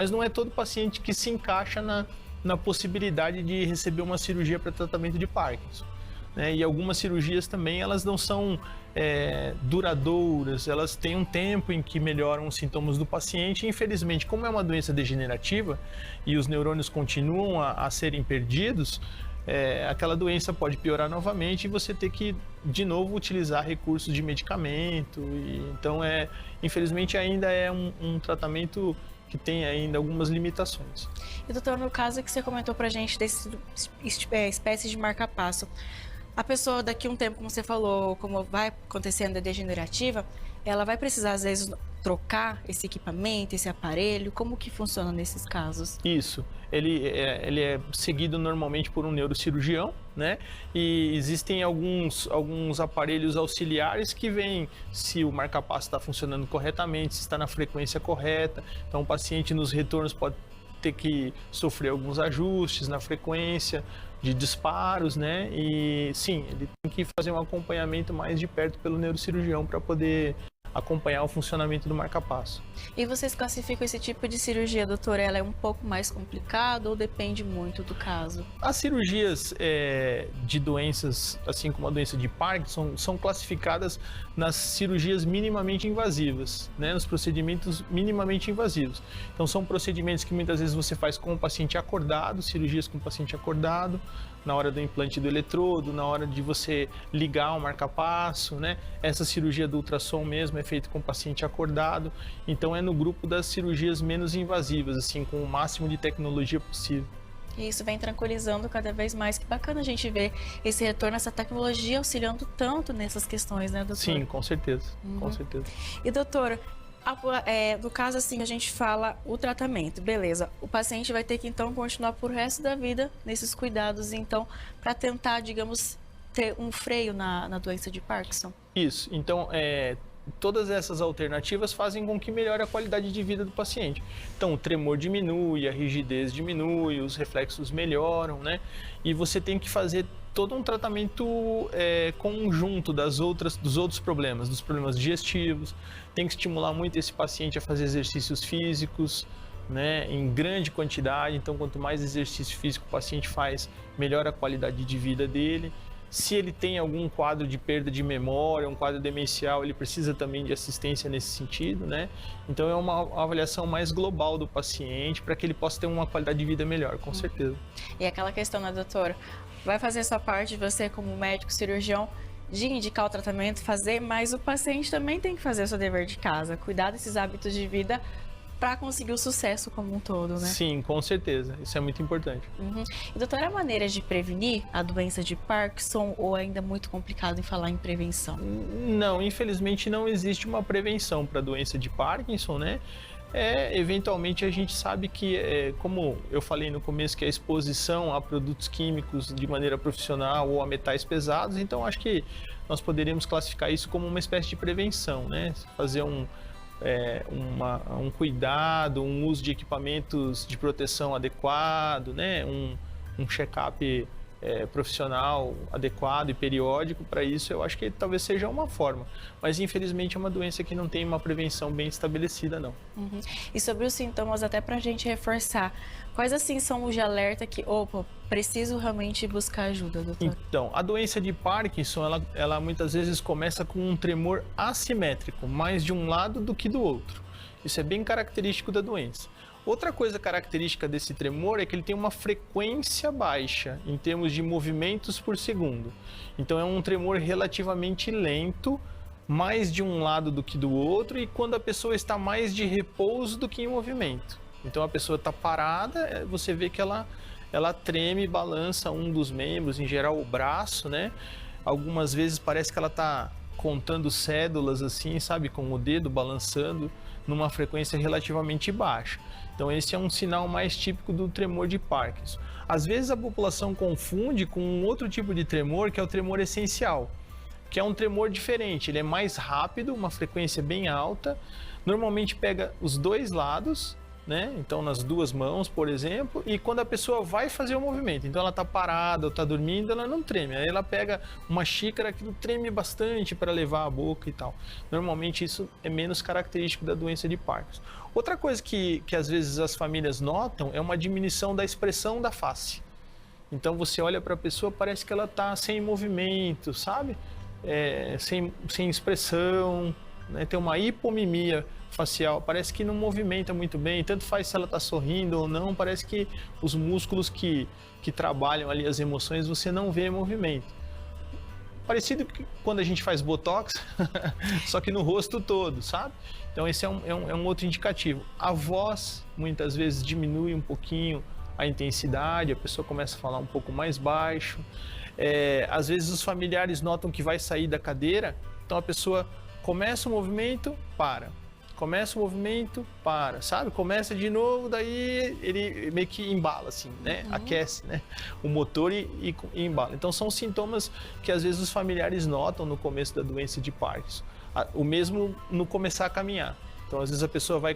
Mas não é todo paciente que se encaixa na possibilidade de receber uma cirurgia para tratamento de Parkinson, né? E algumas cirurgias também, elas não são duradouras, elas têm um tempo em que melhoram os sintomas do paciente. E, infelizmente, como é uma doença degenerativa e os neurônios continuam a serem perdidos, aquela doença pode piorar novamente e você ter que, de novo, utilizar recursos de medicamento. Então, infelizmente, ainda é um tratamento que tem ainda algumas limitações. E, doutor, no caso que você comentou pra gente desse espécie de marca-passo, a pessoa daqui a um tempo, como você falou, como vai acontecendo a degenerativa, ela vai precisar, às vezes, trocar esse equipamento, esse aparelho? Como que funciona nesses casos? Isso. Ele é seguido normalmente por um neurocirurgião, né? E existem alguns aparelhos auxiliares que veem se o marca-passo está funcionando corretamente, se está na frequência correta. Então, o paciente nos retornos pode ter que sofrer alguns ajustes na frequência de disparos, né? E sim, ele tem que fazer um acompanhamento mais de perto pelo neurocirurgião para poder acompanhar o funcionamento do marca-passo. E vocês classificam esse tipo de cirurgia, doutor? Ela é um pouco mais complicada ou depende muito do caso? As cirurgias de doenças, assim como a doença de Parkinson, são classificadas nas cirurgias minimamente invasivas, né? Nos procedimentos minimamente invasivos. Então, são procedimentos que muitas vezes você faz com o paciente acordado, cirurgias com o paciente acordado, na hora do implante do eletrodo, na hora de você ligar o marca-passo, né? Essa cirurgia do ultrassom mesmo é feita com o paciente acordado. Então, é no grupo das cirurgias menos invasivas, assim, com o máximo de tecnologia possível. E isso vem tranquilizando cada vez mais. Que bacana a gente ver esse retorno, essa tecnologia auxiliando tanto nessas questões, né, doutor? Sim, com certeza, com certeza. E, doutor, no caso assim, a gente fala o tratamento, beleza, o paciente vai ter que então continuar por resto da vida nesses cuidados, então, para tentar, digamos, ter um freio na doença de Parkinson? Isso, então, todas essas alternativas fazem com que melhore a qualidade de vida do paciente. Então, o tremor diminui, a rigidez diminui, os reflexos melhoram, né? E você tem que fazer todo um tratamento conjunto dos outros problemas, dos problemas digestivos. Tem que estimular muito esse paciente a fazer exercícios físicos, né, em grande quantidade. Então, quanto mais exercício físico o paciente faz, melhor a qualidade de vida dele. Se ele tem algum quadro de perda de memória, um quadro demencial, ele precisa também de assistência nesse sentido, né? Então, é uma avaliação mais global do paciente para que ele possa ter uma qualidade de vida melhor, com certeza. E aquela questão, né, doutora? Vai fazer sua parte, você como médico cirurgião, de indicar o tratamento, fazer, mas o paciente também tem que fazer o seu dever de casa, cuidar desses hábitos de vida para conseguir o sucesso como um todo, né? Sim, com certeza. Isso é muito importante. E, doutora, há maneiras de prevenir a doença de Parkinson ou é ainda muito complicado em falar em prevenção? Não, infelizmente não existe uma prevenção para a doença de Parkinson, né? Eventualmente a gente sabe que, como eu falei no começo, que a exposição a produtos químicos de maneira profissional ou a metais pesados, então acho que nós poderíamos classificar isso como uma espécie de prevenção, né? Fazer um cuidado, um uso de equipamentos de proteção adequado, né? Um check-up profissional adequado e periódico para isso, eu acho que talvez seja uma forma. Mas, infelizmente, é uma doença que não tem uma prevenção bem estabelecida, não. E sobre os sintomas, até para a gente reforçar, quais assim são os de alerta que, preciso realmente buscar ajuda, doutor? Então, a doença de Parkinson, ela muitas vezes começa com um tremor assimétrico, mais de um lado do que do outro. Isso é bem característico da doença. Outra coisa característica desse tremor é que ele tem uma frequência baixa em termos de movimentos por segundo. Então é um tremor relativamente lento, mais de um lado do que do outro, e quando a pessoa está mais de repouso do que em movimento. Então a pessoa está parada, você vê que ela treme e balança um dos membros, em geral o braço, né? Algumas vezes parece que ela está contando cédulas assim, sabe, com o dedo balançando numa frequência relativamente baixa. Então esse é um sinal mais típico do tremor de Parkinson. Às vezes a população confunde com um outro tipo de tremor, que é o tremor essencial, que é um tremor diferente. Ele é mais rápido, uma frequência bem alta, normalmente pega os dois lados, né? Então, nas duas mãos, por exemplo, e quando a pessoa vai fazer o movimento, então ela está parada ou está dormindo, ela não treme. Aí ela pega uma xícara que treme bastante para levar à boca e tal. Normalmente isso é menos característico da doença de Parkinson. Outra coisa que às vezes as famílias notam é uma diminuição da expressão da face. Então você olha para a pessoa, parece que ela está sem movimento, sabe? Sem expressão, né? Tem uma hipomimia facial, parece que não movimenta muito bem, tanto faz se ela está sorrindo ou não, parece que os músculos que trabalham ali as emoções, você não vê movimento. Parecido que quando a gente faz botox, só que no rosto todo, sabe? Então esse é um outro indicativo. A voz, muitas vezes, diminui um pouquinho a intensidade, a pessoa começa a falar um pouco mais baixo. Às vezes os familiares notam que vai sair da cadeira, então a pessoa começa o movimento, para. Começa o movimento, para, sabe? Começa de novo, daí ele meio que embala, assim, né? Aquece, né? O motor e embala. Então, são sintomas que, às vezes, os familiares notam no começo da doença de Parkinson. O mesmo no começar a caminhar. Então, às vezes, a pessoa vai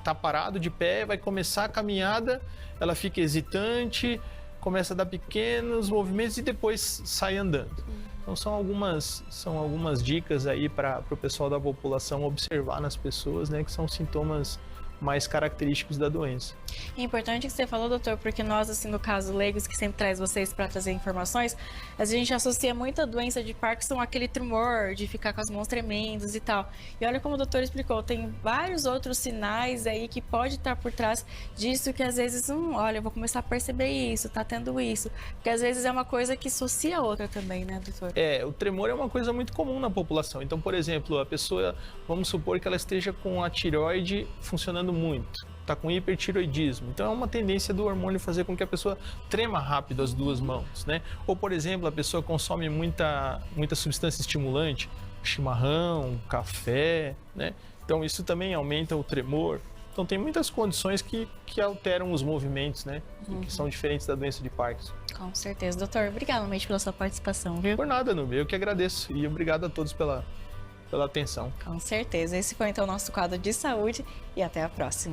tá parado de pé, vai começar a caminhada, ela fica hesitante, começa a dar pequenos movimentos e depois sai andando. Então são algumas dicas aí para o pessoal da população observar nas pessoas, né, que são sintomas mais característicos da doença. É importante que você falou, doutor, porque nós, assim, no caso, leigos, que sempre traz vocês para trazer informações, a gente associa muito a doença de Parkinson àquele tremor, de ficar com as mãos tremendo e tal. E olha como o doutor explicou, tem vários outros sinais aí que pode estar por trás disso, que às vezes, olha, eu vou começar a perceber isso, tá tendo isso. Porque às vezes é uma coisa que associa a outra também, né, doutor? O tremor é uma coisa muito comum na população. Então, por exemplo, a pessoa, vamos supor que ela esteja com a tireoide funcionando muito, está com hipertiroidismo. Então, é uma tendência do hormônio fazer com que a pessoa trema rápido as duas mãos, né? Ou, por exemplo, a pessoa consome muita substância estimulante, chimarrão, café, né? Então, isso também aumenta o tremor. Então, tem muitas condições que alteram os movimentos, né? Que são diferentes da doença de Parkinson. Com certeza. Doutor, obrigado realmente pela sua participação, viu? Por nada, Nubia. Eu que agradeço. E obrigado a todos pela atenção. Com certeza. Esse foi, então, o nosso quadro de saúde e até a próxima.